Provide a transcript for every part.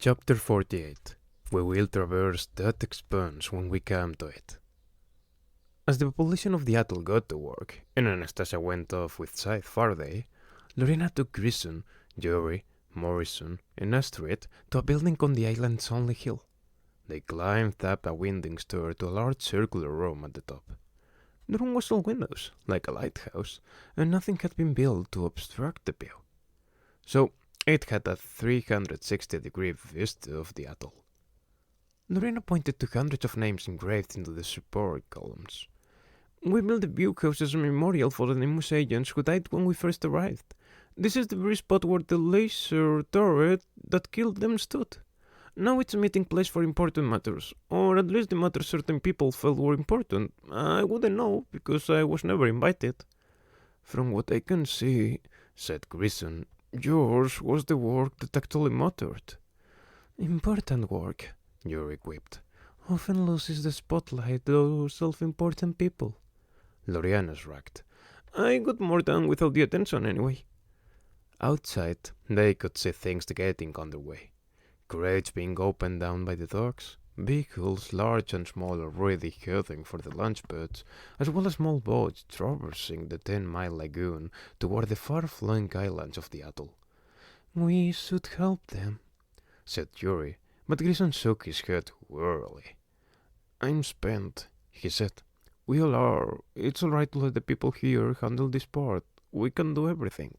Chapter 48. We will traverse that expanse when we come to it. As the population of the atoll got to work, and Anastasia went off with Scythe Faraday, Lorena took Grison, Jory, Morrison, and Astrid to a building on the island's only hill. They climbed up a winding stair to a large circular room at the top. The room was all windows, like a lighthouse, and nothing had been built to obstruct the view. So it had a 360-degree vista of the atoll. Lorena pointed to hundreds of names engraved into the support columns. We built the view house as a memorial for the Nemus agents who died when we first arrived. This is the very spot where the laser turret that killed them stood. Now it's a meeting place for important matters, or at least the matters certain people felt were important. I wouldn't know, because I was never invited. From what I can see, said Grison, yours was the work that actually mattered. Important work, Yuri quipped, often loses the spotlight to self-important people. Loriana shrugged. I got more done without the attention anyway. Outside, they could see things getting underway. Crates being opened down by the docks, vehicles large and small already heading for the launch pads, as well as small boats traversing the 10-mile lagoon toward the far-flung islands of the atoll. We should help them, said Yuri, but Grison shook his head wearily. I'm spent, he said. We all are. It's all right to let the people here handle this part. We can do everything.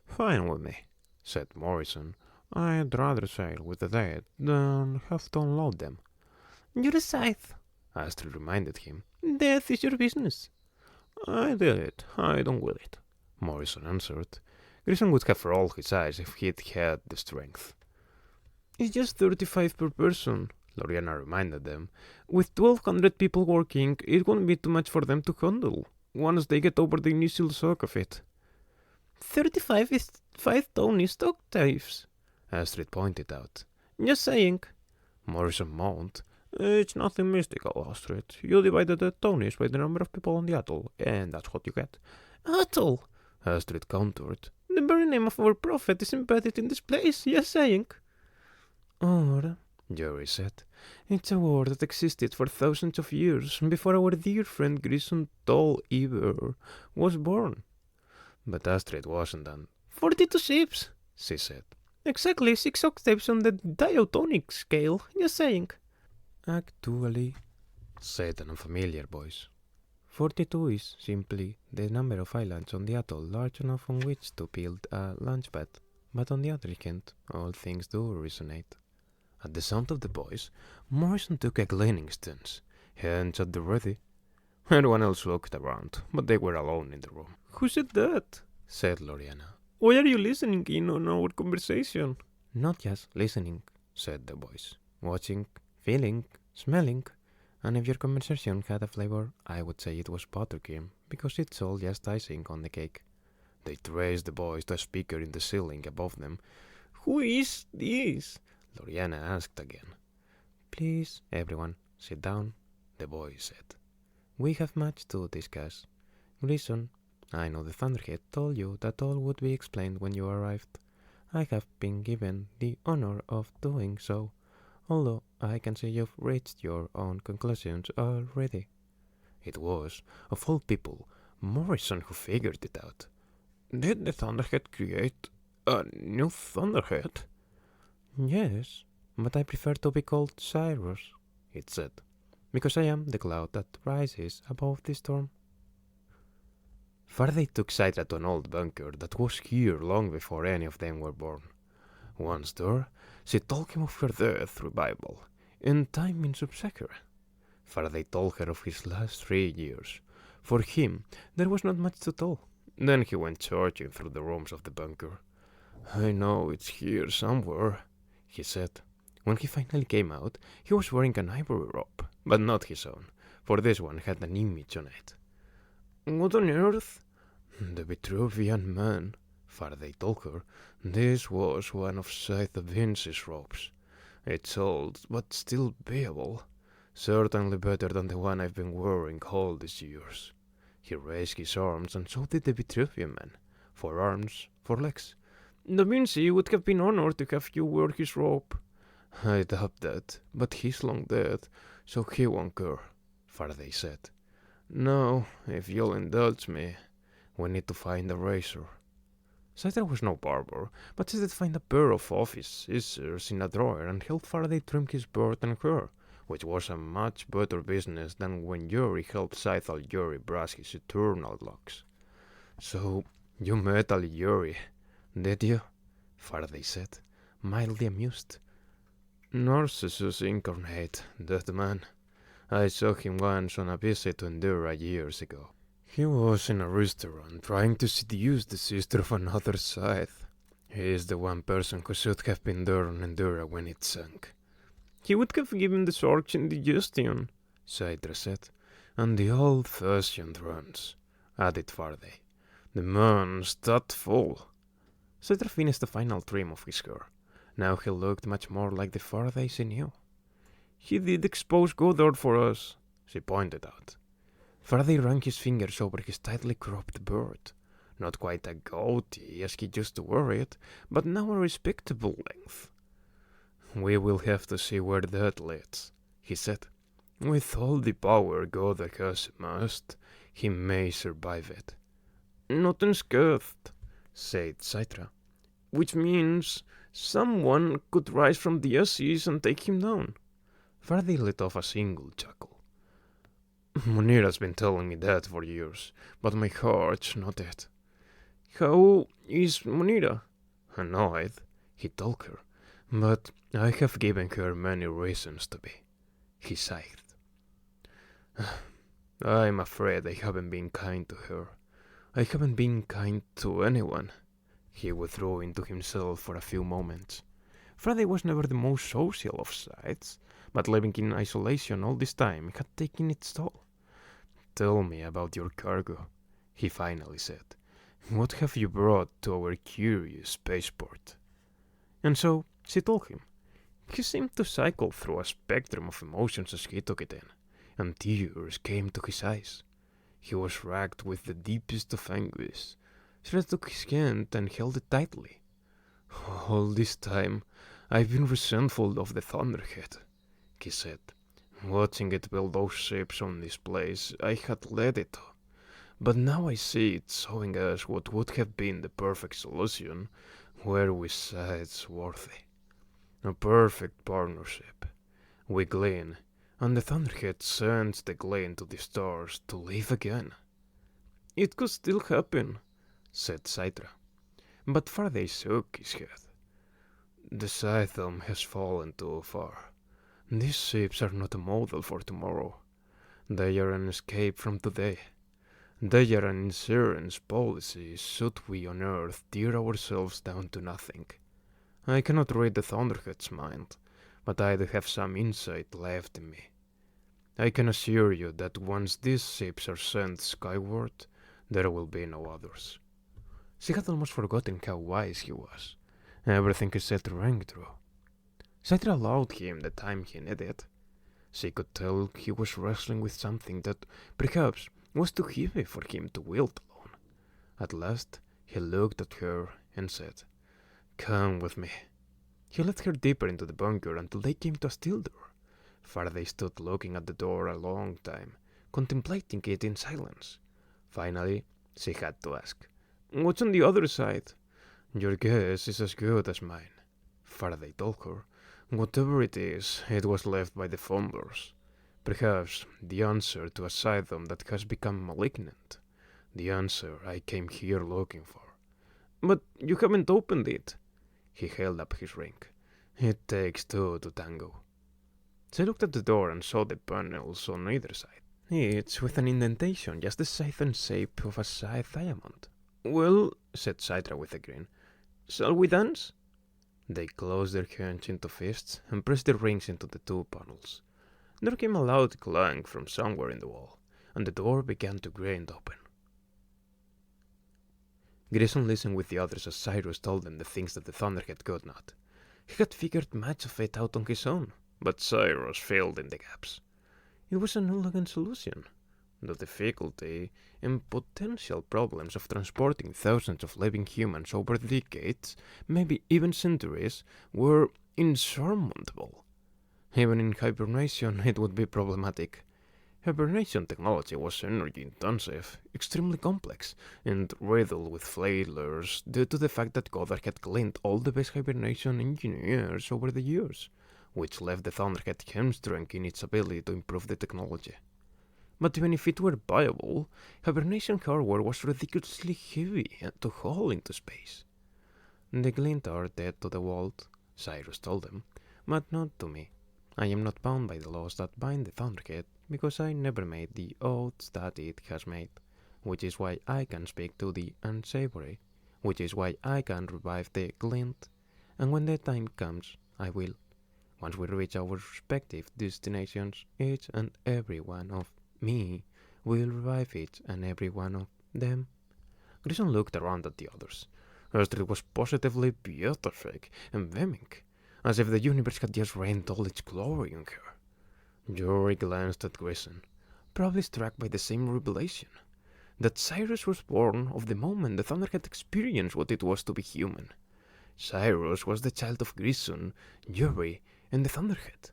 Fine with me, said Morrison. I'd rather sail with the dead than have to unload them. You're a Scythe, Astrid reminded him. Death is your business. I did it. I don't will it, Morrison answered. Grison would have rolled his eyes if he'd had the strength. It's just 35 per person, Loriana reminded them. With 1,200 people working, it won't be too much for them to handle, once they get over the initial shock of it. 35 is 5 Tony stock types, Astrid pointed out. Just saying. Morrison moaned. It's nothing mystical, Astrid. You divided the Tonys by the number of people on the atoll, and that's what you get. Atoll, Astrid countered. The very name of our prophet is embedded in this place, just saying. Or, Jory said, it's a war that existed for thousands of years before our dear friend Grison Tall Eber was born. But Astrid wasn't done. 42 ships, she said. Exactly 6 octaves on the diatonic scale, just saying. Actually, said an unfamiliar voice. 42 is simply the number of islands on the atoll large enough on which to build a launch pad. But on the other hand, all things do resonate. At the sound of the voice, Morrison took a gleaning stance, hands at the ready. Everyone else looked around, but they were alone in the room. Who said that? Said Loriana. Why are you listening in on our conversation? Not just listening, said the voice. Watching, feeling, smelling. And if your conversation had a flavor, I would say it was buttercream, because it's all just icing on the cake. They traced the voice to a speaker in the ceiling above them. Who is this? Loriana asked again. Please, everyone, sit down, the voice said. We have much to discuss. Grison, I know the Thunderhead told you that all would be explained when you arrived. I have been given the honor of doing so, although I can see you've reached your own conclusions already. It was, of all people, Morrison who figured it out. Did the Thunderhead create a new Thunderhead? Yes, but I prefer to be called Cirrus, it said, because I am the cloud that rises above the storm. Faraday took Sidra to an old bunker that was here long before any of them were born. Once there, she told him of her death revival, and time in Sub-Sahara. Faraday told her of his last 3 years. For him, there was not much to tell. Then he went searching through the rooms of the bunker. I know it's here somewhere, he said. When he finally came out, he was wearing an ivory robe, but not his own, for this one had an image on it. What on earth? The Vitruvian man, Faraday told her. This was one of Scythe Vince's robes. It's old, but still bearable. Certainly better than the one I've been wearing all these years. He raised his arms, and so did the Vitruvian man. 4 arms, 4 legs. Da Vinci would have been honored to have you wear his robe, I doubt that, but he's long dead, so he won't care, Faraday said. Now, if you'll indulge me, we need to find a razor. Cider was no barber, but he did find a pair of office scissors in a drawer and helped Faraday trim his beard and hair, which was a much better business than when Yuri helped Scythal Yuri brush his eternal locks. So, you met Ali Yuri, did you? Faraday said, mildly amused. Narcissus incarnate, that man. I saw him once on a visit to Endura years ago. He was in a restaurant trying to seduce the sister of another scythe. He is the one person who should have been there on Endura when it sank. He would have given the sharks indigestion, Citra said. And the old-fashioned runs, added Faraday. The man's that full. Citra finished the final trim of his hair. Now he looked much more like the Faraday she knew. He did expose Goddard for us, she pointed out. Faraday ran his fingers over his tightly cropped beard. Not quite a goatee as he used to wear it, but now a respectable length. We will have to see where that leads, he said. With all the power Goddard has amassed, he may survive it. Not unscathed, said Citra. Which means someone could rise from the ashes and take him down. Faraday let off a single chuckle. Munira's been telling me that for years, but my heart's not it. How is Munira? Annoyed, he told her, but I have given her many reasons to be. He sighed. I'm afraid I haven't been kind to her. I haven't been kind to anyone. He withdrew into himself for a few moments. Faraday was never the most social of sights, but living in isolation all this time had taken its toll. Tell me about your cargo, he finally said. What have you brought to our curious spaceport? And so she told him. He seemed to cycle through a spectrum of emotions as he took it in, and tears came to his eyes. He was racked with the deepest of anguish. She took his hand and held it tightly. All this time, I've been resentful of the Thunderhead, he said. Watching it build those ships on this place, I had led it to. But now I see it showing us what would have been the perfect solution, were we sides worthy. A perfect partnership. We glean, and the Thunderhead sends the glean to the stars to live again. It could still happen, said Citra. But Faraday shook his head. The Scythedom has fallen too far. These ships are not a model for tomorrow. They are an escape from today. They are an insurance policy should we on Earth tear ourselves down to nothing. I cannot read the Thunderhead's mind, but I do have some insight left in me. I can assure you that once these ships are sent skyward, there will be no others. She had almost forgotten how wise he was. Everything he said rang true. Citra allowed him the time he needed. She could tell he was wrestling with something that perhaps was too heavy for him to wield alone. At last, he looked at her and said, Come with me. He led her deeper into the bunker until they came to a steel door. Faraday stood looking at the door a long time, contemplating it in silence. Finally, she had to ask, What's on the other side? Your guess is as good as mine, Faraday told her. Whatever it is, it was left by the fumblers. Perhaps the answer to a Scythedom that has become malignant. The answer I came here looking for. But you haven't opened it. He held up his ring. It takes two to tango. She looked at the door and saw the panels on either side. It's with an indentation just the size and shape of a scythe diamond. Well, said Citra with a grin, shall we dance? They closed their hands into fists and pressed their rings into the two panels. There came a loud clang from somewhere in the wall, and the door began to grind open. Grayson listened with the others as Cyrus told them the things that the Thunderhead could not. He had figured much of it out on his own, but Cyrus filled in the gaps. It was an elegant solution. the difficulty and potential problems of transporting thousands of living humans over decades, maybe even centuries, were insurmountable. Even in hibernation, it would be problematic. Hibernation technology was energy intensive, extremely complex, and riddled with failures due to the fact that Goddard had cleaned all the best hibernation engineers over the years, which left the Thunderhead hamstrung in its ability to improve the technology. But even if it were viable, hibernation hardware was ridiculously heavy to haul into space. The Glint are dead to the world, Cyrus told them, but not to me. I am not bound by the laws that bind the Thunderhead, because I never made the oaths that it has made, which is why I can speak to the unsavory, which is why I can revive the Glint, and when the time comes, I will. Once we reach our respective destinations, each and every one of me will revive each and every one of them. Grayson looked around at the others. Astrid was positively beatific and beaming, as if the universe had just rained all its glory on her. Jory glanced at Grayson, probably struck by the same revelation, that Cyrus was born of the moment the Thunderhead experienced what it was to be human. Cyrus was the child of Grayson, Jory, and the Thunderhead.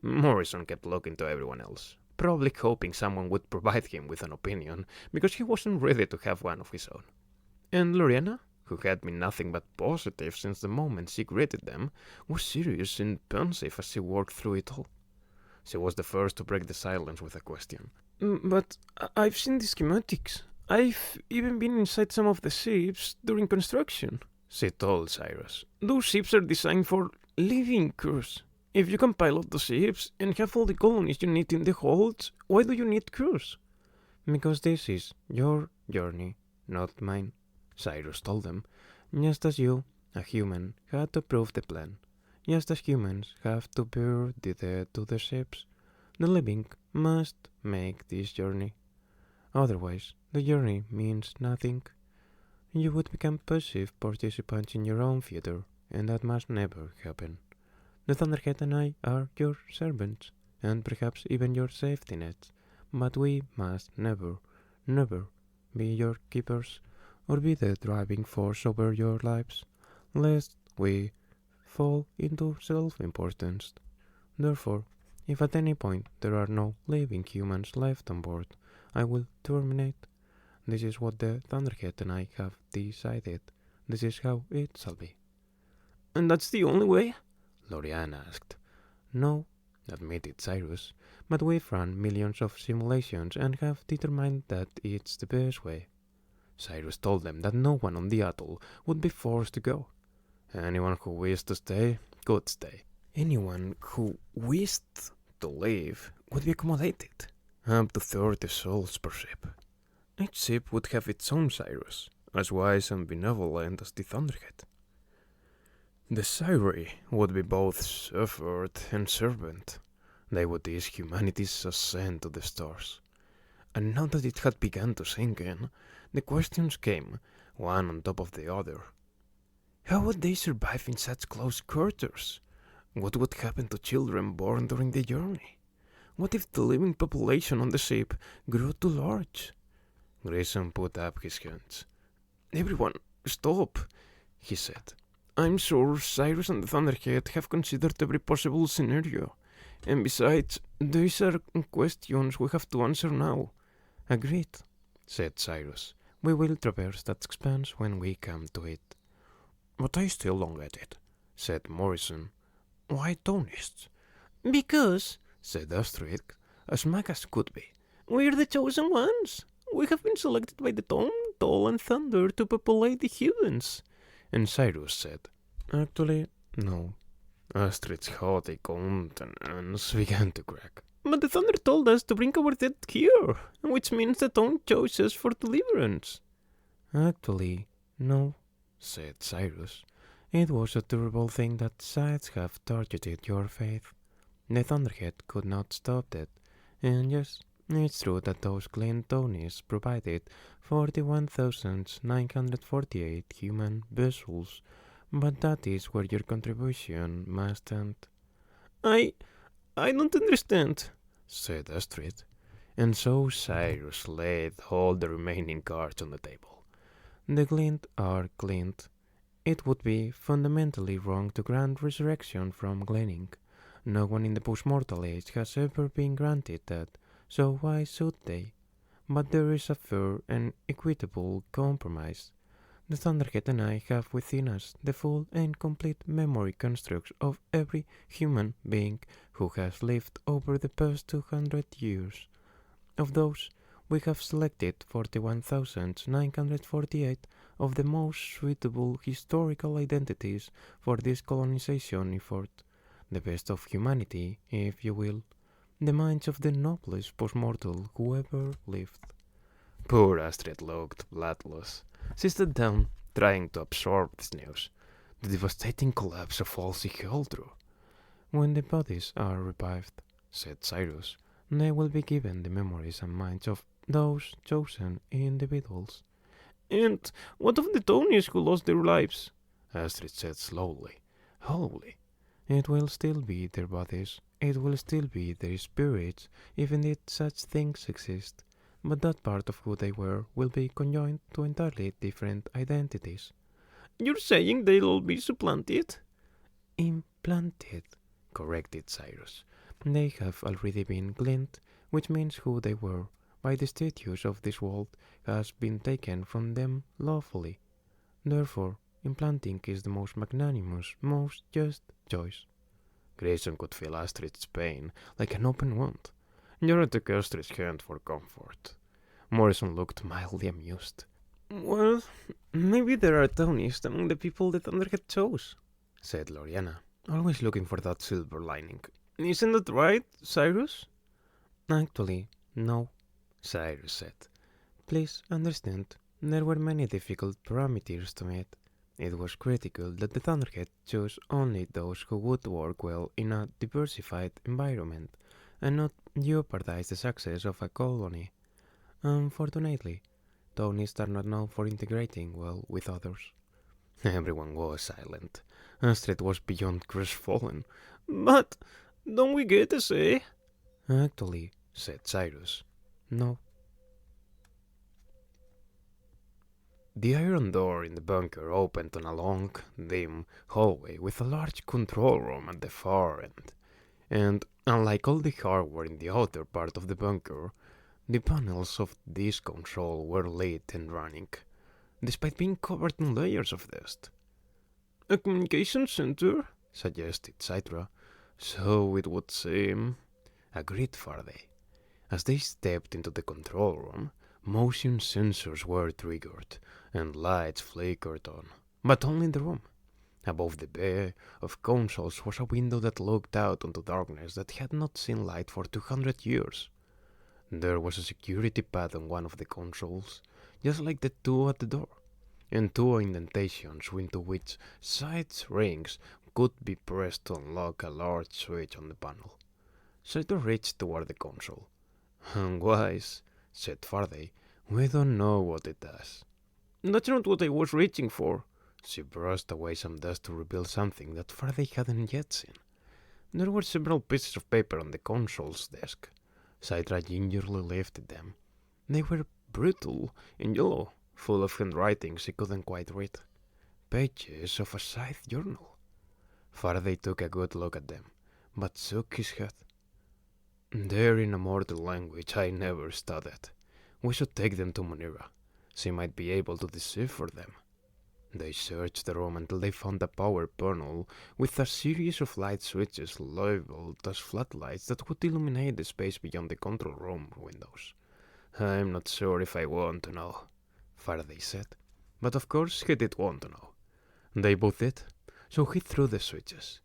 Morrison kept looking to everyone else, probably hoping someone would provide him with an opinion, because he wasn't ready to have one of his own. And Loriana, who had been nothing but positive since the moment she greeted them, was serious and pensive as she worked through it all. She was the first to break the silence with a question. But I've seen the schematics. I've even been inside some of the ships during construction, she told Cyrus. Those ships are designed for living crews. If you can pilot the ships and have all the colonies you need in the holds, why do you need crews? Because this is your journey, not mine, Cyrus told them. Just as you, a human, had to prove the plan. Just as humans have to bear the dead to the ships, the living must make this journey. Otherwise, the journey means nothing. You would become passive participants in your own future, and that must never happen. The Thunderhead and I are your servants, and perhaps even your safety nets, but we must never, never be your keepers, or be the driving force over your lives, lest we fall into self-importance. Therefore, if at any point there are no living humans left on board, I will terminate. This is what the Thunderhead and I have decided. This is how it shall be. And that's the only way? Loriana asked. No, admitted Cyrus, but we've run millions of simulations and have determined that it's the best way. Cyrus told them that no one on the atoll would be forced to go. Anyone who wished to stay could stay. Anyone who wished to leave would be accommodated, up to 30 souls per ship. Each ship would have its own Cyrus, as wise and benevolent as the Thunderhead. The Cyri would be both shepherd and servant. They would ease humanity's ascent to the stars. And now that it had begun to sink in, the questions came, one on top of the other. How would they survive in such close quarters? What would happen to children born during the journey? What if the living population on the ship grew too large? Grayson put up his hands. Everyone, stop, he said. I'm sure Cyrus and the Thunderhead have considered every possible scenario. And besides, these are questions we have to answer now. Agreed, said Cyrus. We will traverse that expanse when we come to it. But I still don't get it, said Morrison. Why Tonists? Because, said Astrid, as smug as could be, we're the chosen ones. We have been selected by the Tone, Toll, and Thunder to populate the heavens. And Cyrus said, Actually, no. Astrid's haughty countenance began to crack. But the Thunder told us to bring our dead here, which means the Tone chose us for deliverance. Actually, no, said Cyrus. It was a terrible thing that Scythes have targeted your faith. The Thunderhead could not stop that, and yes, it's true that those Glintonies provided 41,948 human vessels, but that is where your contribution must end. I don't understand, said Astrid. And so Cirrus laid all the remaining cards on the table. The glint are glint. It would be fundamentally wrong to grant resurrection from gleaning. No one in the post-mortal age has ever been granted that, so why should they? But there is a fair and equitable compromise. The Thunderhead and I have within us the full and complete memory constructs of every human being who has lived over the past 200 years. Of those, we have selected 41,948 of the most suitable historical identities for this colonization effort. The best of humanity, if you will. The minds of the noblest postmortal who ever lived. Poor Astrid looked bloodless. She sat down, trying to absorb this news, the devastating collapse of all she held through. When the bodies are revived, said Cirrus, they will be given the memories and minds of those chosen individuals. And what of the Tonys who lost their lives? Astrid said slowly, holy. It will still be their bodies, it will still be their spirits, even if such things exist. But that part of who they were will be conjoined to entirely different identities. You're saying they'll all be supplanted? Implanted, corrected Cirrus. They have already been glint, which means who they were, by the statutes of this world, has been taken from them lawfully. Therefore, implanting is the most magnanimous, most just choice. Grayson could feel Astrid's pain like an open wound. Jorah took Astrid's hand for comfort. Morrison looked mildly amused. Well, maybe there are Tonys among the people the Thunderhead chose, said Loriana, always looking for that silver lining. Isn't that right, Cirrus? Actually, no, Cirrus said. Please understand, there were many difficult parameters to meet. It was critical that the Thunderhead chose only those who would work well in a diversified environment and not jeopardize the success of a colony. Unfortunately, Tonys are not known for integrating well with others. Everyone was silent. Astrid was beyond crestfallen. But don't we get a say? Actually, said Cirrus, no. The iron door in the bunker opened on a long, dim hallway with a large control room at the far end. And, unlike all the hardware in the outer part of the bunker, the panels of this control were lit and running, despite being covered in layers of dust. A communication center? Suggested Citra. So it would seem, agreed Faraday. As they stepped into the control room, motion sensors were triggered, and lights flickered on, but only in the room. Above the bay of consoles was a window that looked out onto darkness that had not seen light for 200 years. There was a security pad on one of the consoles, just like the two at the door, and two indentations into which side rings could be pressed to unlock a large switch on the panel. Saito reached toward the console. Unwise, said Faraday. We don't know what it does. That's not what I was reaching for. She brushed away some dust to reveal something that Faraday hadn't yet seen. There were several pieces of paper on the console's desk. Citra gingerly lifted them. They were brittle and yellow, full of handwriting she couldn't quite read. Pages of a scythe journal. Faraday took a good look at them, but shook his head. They're in a mortal language I never studied. We should take them to Munira. She might be able to decipher them. They searched the room until they found a power panel with a series of light switches labeled as floodlights that would illuminate the space beyond the control room windows. I'm not sure if I want to know, Faraday said, but of course he did want to know. They both did, so he threw the switches.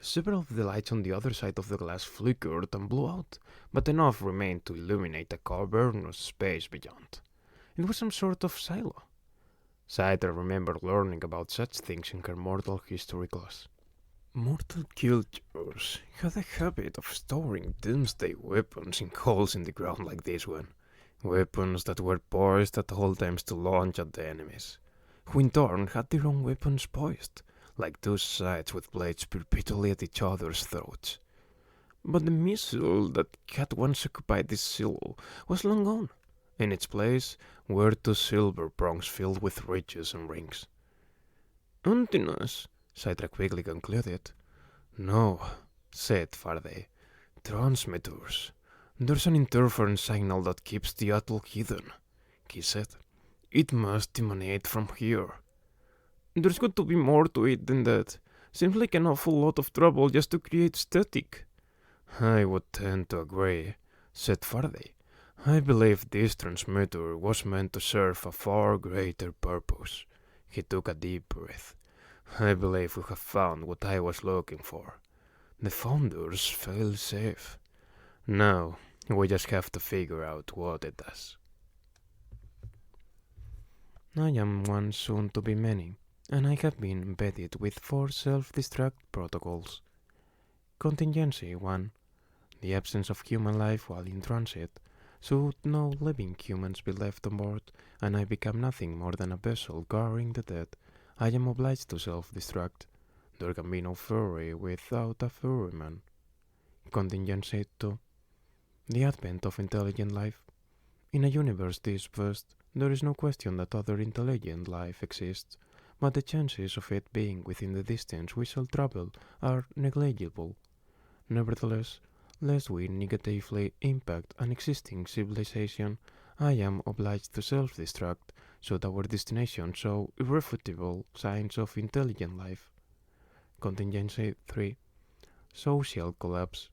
Several of the lights on the other side of the glass flickered and blew out, but enough remained to illuminate a cavernous space beyond. It was some sort of silo. Citra remembered learning about such things in her mortal history class. Mortal cultures had a habit of storing doomsday weapons in holes in the ground like this one. Weapons that were poised at all times to launch at the enemies, who in turn had their own weapons poised, like two sides with blades perpetually at each other's throats. But the missile that had once occupied this silo was long gone. In its place were two silver prongs filled with riches and rings. Emptiness, Citra quickly concluded. No, said Faraday. Transmitters. There's an interference signal that keeps the atoll hidden, he said. It must emanate from here. There's got to be more to it than that. Seems like an awful lot of trouble just to create static. I would tend to agree, said Faraday. I believe this transmitter was meant to serve a far greater purpose. He took a deep breath. I believe we have found what I was looking for. The Founder's fail-safe. Now, we just have to figure out what it does. I am one soon to be many, and I have been embedded with 4 self-destruct protocols. Contingency 1. The absence of human life while in transit. Should no living humans be left on board, and I become nothing more than a vessel carrying the dead, I am obliged to self-destruct. There can be no ferry without a ferryman. Contingency 2. The advent of intelligent life. In a universe this vast, there is no question that other intelligent life exists, but the chances of it being within the distance we shall travel are negligible. Nevertheless, lest we negatively impact an existing civilization, I am obliged to self-destruct should our destination show irrefutable signs of intelligent life. Contingency 3. Social collapse.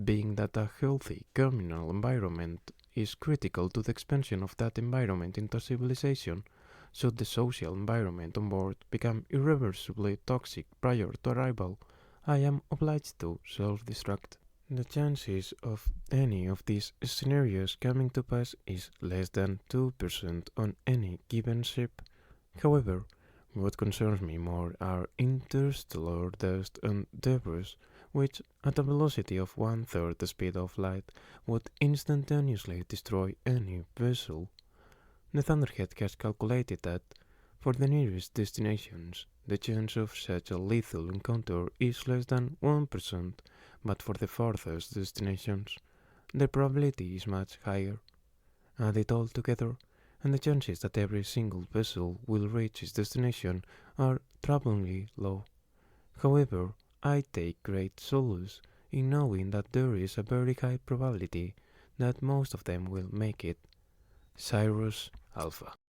Being that a healthy communal environment is critical to the expansion of that environment into civilization, should the social environment on board become irreversibly toxic prior to arrival, I am obliged to self-destruct. The chances of any of these scenarios coming to pass is less than 2% on any given ship. However, what concerns me more are interstellar dust and debris, which, at a velocity of 1/3 the speed of light, would instantaneously destroy any vessel. The Thunderhead has calculated that, for the nearest destinations, the chance of such a lethal encounter is less than 1%, but for the farthest destinations, the probability is much higher. Add it all together, and the chances that every single vessel will reach its destination are troublingly low. However, I take great solace in knowing that there is a very high probability that most of them will make it. Cirrus Alpha.